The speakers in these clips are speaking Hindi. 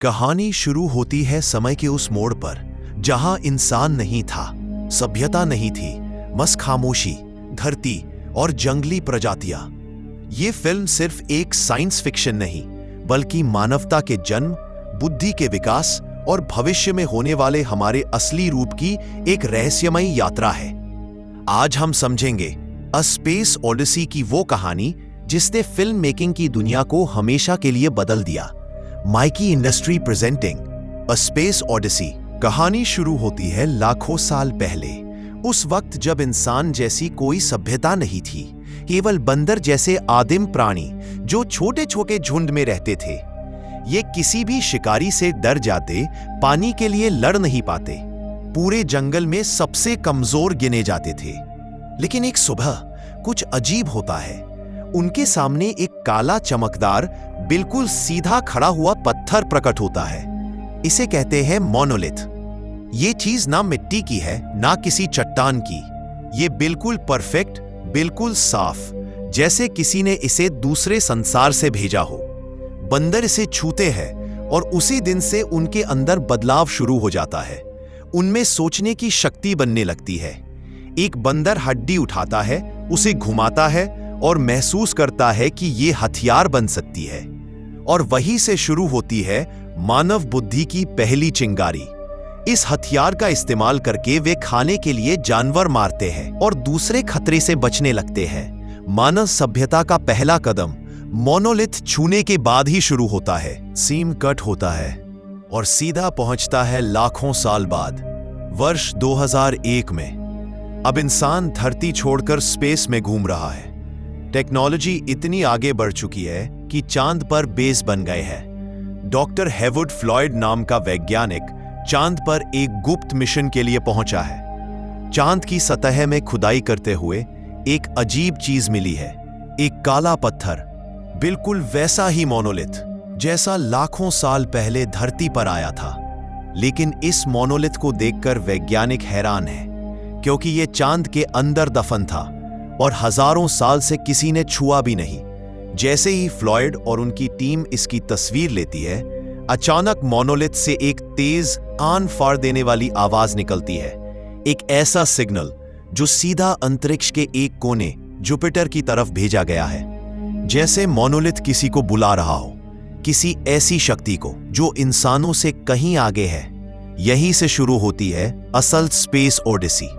कहानी शुरू होती है समय के उस मोड़ पर जहां इंसान नहीं था, सभ्यता नहीं थी, बस खामोशी, धरती और जंगली प्रजातियां। ये फिल्म सिर्फ एक साइंस फिक्शन नहीं, बल्कि मानवता के जन्म, बुद्धि के विकास और भविष्य में होने वाले हमारे असली रूप की एक रहस्यमयी यात्रा है। आज हम समझेंगे अ स्पेस ओडिसी की वो कहानी जिसने फिल्म मेकिंग की दुनिया को हमेशा के लिए बदल दिया। Mikey industry presenting a space odyssey. कहानी शुरू होती है लाखों साल पहले, उस वक्त जब इंसान जैसी कोई सभ्यता नहीं थी, केवल बंदर जैसे आदिम प्राणी जो छोटे छोटे झुंड में रहते थे। ये किसी भी शिकारी से डर जाते, पानी के लिए लड़ नहीं पाते, पूरे जंगल में सबसे कमजोर गिने जाते थे। लेकिन एक सुबह कुछ अजीब होता है। उनके सामने एक काला चमकदार, बिल्कुल सीधा खड़ा हुआ पत्थर प्रकट होता है। इसे कहते हैं मोनोलिथ। ये चीज ना मिट्टी की है, ना किसी चट्टान की। ये बिल्कुल परफेक्ट, बिल्कुल साफ, जैसे किसी ने इसे दूसरे संसार से भेजा हो। बंदर इसे छूते हैं और उसी दिन से उनके अंदर बदलाव शुरू हो जाता है। उनमें सोचने की शक्ति बनने लगती है। एक बंदर हड्डी उठाता है, उसे घुमाता है और महसूस करता है कि ये हथियार बन सकती है। और वहीं से शुरू होती है मानव बुद्धि की पहली चिंगारी। इस हथियार का इस्तेमाल करके वे खाने के लिए जानवर मारते हैं और दूसरे खतरे से बचने लगते हैं। मानव सभ्यता का पहला कदम मोनोलिथ छूने के बाद ही शुरू होता है। सीम कट होता है और सीधा पहुंचता है लाखों साल बाद, वर्ष 2001 में। अब इंसान धरती छोड़कर स्पेस में घूम रहा है। टेक्नोलॉजी इतनी आगे बढ़ चुकी है कि चांद पर बेस बन गए हैं। डॉक्टर हेवुड फ्लॉयड नाम का वैज्ञानिक चांद पर एक गुप्त मिशन के लिए पहुंचा है। चांद की सतह में खुदाई करते हुए एक अजीब चीज मिली है, एक काला पत्थर, बिल्कुल वैसा ही मोनोलिथ जैसा लाखों साल पहले धरती पर आया था। लेकिन इस मोनोलिथ को देखकर वैज्ञानिक हैरान है, क्योंकि यह चांद के अंदर दफन था और हजारों साल से किसी ने छुआ भी नहीं। जैसे ही फ्लॉयड और उनकी टीम इसकी तस्वीर लेती है, अचानक मोनोलिथ से एक तेज, कान फाड़ देने वाली आवाज निकलती है। एक ऐसा सिग्नल जो सीधा अंतरिक्ष के एक कोने, जुपिटर की तरफ भेजा गया है। जैसे मोनोलिथ किसी को बुला रहा हो, किसी ऐसी शक्ति को जो इंसानों से कहीं आगे है। यहीं से शुरू होती है असल स्पेस ओडिसी।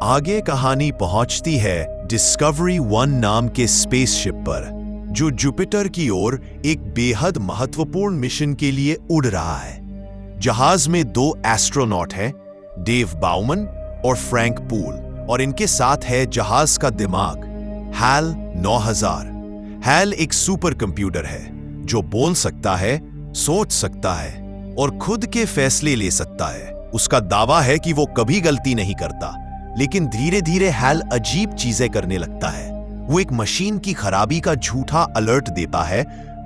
आगे कहानी पहुंचती है डिस्कवरी 1 नाम के स्पेसशिप पर, जो जुपिटर की ओर एक बेहद महत्वपूर्ण मिशन के लिए उड़ रहा है। जहाज में 2 एस्ट्रोनॉट हैं, डेव बाउमन और फ्रैंक पूल, और इनके साथ है जहाज का दिमाग हैल 9000। हैल एक सुपर कंप्यूटर है जो बोल सकता है, सोच सकता है और खुद के फैसले ले सकता है। उसका दावा है कि वो कभी गलती नहीं करता, लेकिन धीरे धीरे हैल अजीब चीजें करने लगता है। वो एक मशीन की खराबी का झूठा अलर्ट देता है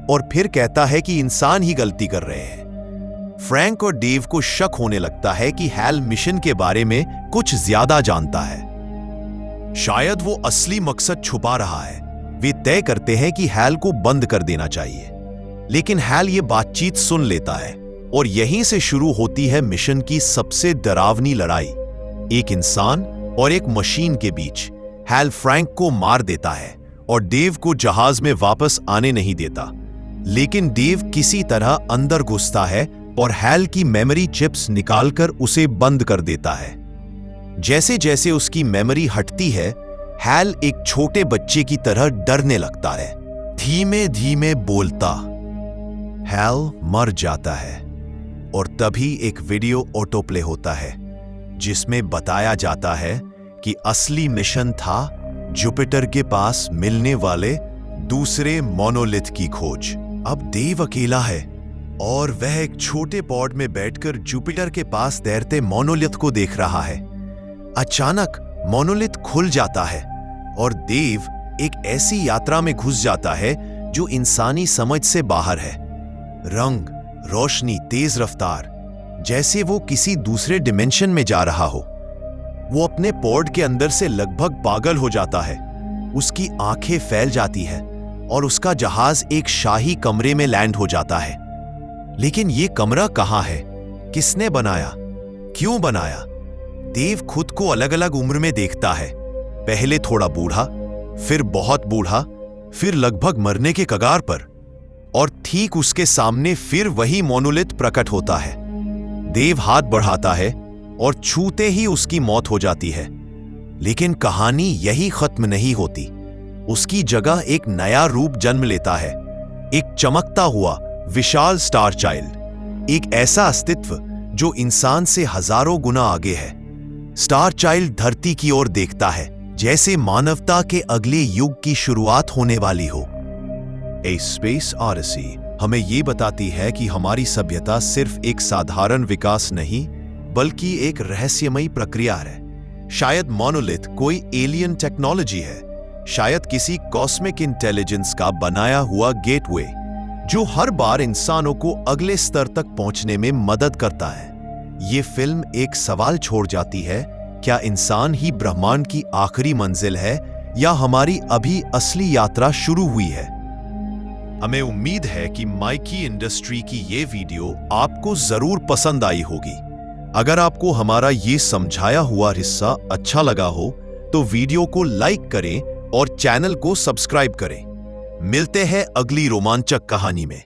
और फिर कहता है कि इंसान ही गलती कर रहे हैं। फ्रैंक और डेव को शक होने लगता है कि हैल मिशन के बारे में कुछ ज्यादा जानता है। शायद वो असली मकसद छुपा रहा है। वे तय करते हैं कि हैल को बंद कर देना चाहिए, लेकिन हैल ये बातचीत सुन लेता है और यहीं से शुरू होती है मिशन की सबसे डरावनी लड़ाई। एक इंसान और एक मशीन के बीच। हैल फ्रैंक को मार देता है और डेव को जहाज में वापस आने नहीं देता। लेकिन डेव किसी तरह अंदर घुसता है और हैल की मेमोरी चिप्स निकालकर उसे बंद कर देता है। जैसे जैसे उसकी मेमोरी हटती है, हैल एक छोटे बच्चे की तरह डरने लगता है, धीमे धीमे बोलता। हैल मर जाता है और तभी एक वीडियो ऑटो प्ले होता है जिसमें बताया जाता है कि असली मिशन था जुपिटर के पास मिलने वाले दूसरे मोनोलिथ की खोज। अब देव अकेला है और वह एक छोटे पॉड में बैठकर जुपिटर के पास तैरते मोनोलिथ को देख रहा है। अचानक मोनोलिथ खुल जाता है और देव एक ऐसी यात्रा में घुस जाता है जो इंसानी समझ से बाहर है। रंग, रोशनी, तेज रफ्तार, जैसे वो किसी दूसरे डिमेंशन में जा रहा हो। वो अपने पॉड के अंदर से लगभग पागल हो जाता है। उसकी आंखें फैल जाती हैं और उसका जहाज एक शाही कमरे में लैंड हो जाता है। लेकिन ये कमरा कहाँ है, किसने बनाया, क्यों बनाया? देव खुद को अलग अलग उम्र में देखता है। पहले थोड़ा बूढ़ा, फिर बहुत बूढ़ा, फिर लगभग मरने के कगार पर, और ठीक उसके सामने फिर वही मोनोलिथ प्रकट होता है। देव हाथ बढ़ाता है और छूते ही उसकी मौत हो जाती है। लेकिन कहानी यही खत्म नहीं होती। उसकी जगह एक नया रूप जन्म लेता है, एक चमकता हुआ विशाल स्टार चाइल्ड, एक ऐसा अस्तित्व जो इंसान से हजारों गुना आगे है। स्टार चाइल्ड धरती की ओर देखता है, जैसे मानवता के अगले युग की शुरुआत होने वाली हो। ए स्पेस ऑडिसी हमें यह बताती है कि हमारी सभ्यता सिर्फ एक साधारण विकास नहीं, बल्कि एक रहस्यमयी प्रक्रिया है। शायद मोनोलिथ कोई एलियन टेक्नोलॉजी है, शायद किसी कॉस्मिक इंटेलिजेंस का बनाया हुआ गेटवे, जो हर बार इंसानों को अगले स्तर तक पहुंचने में मदद करता है। ये फिल्म एक सवाल छोड़ जाती है, क्या इंसान ही ब्रह्मांड की आखिरी मंजिल है, या हमारी अभी असली यात्रा शुरू हुई है? हमें उम्मीद है कि माइकी इंडस्ट्री की ये वीडियो आपको जरूर पसंद आई होगी। अगर आपको हमारा ये समझाया हुआ हिस्सा अच्छा लगा हो तो वीडियो को लाइक करें और चैनल को सब्सक्राइब करें। मिलते हैं अगली रोमांचक कहानी में।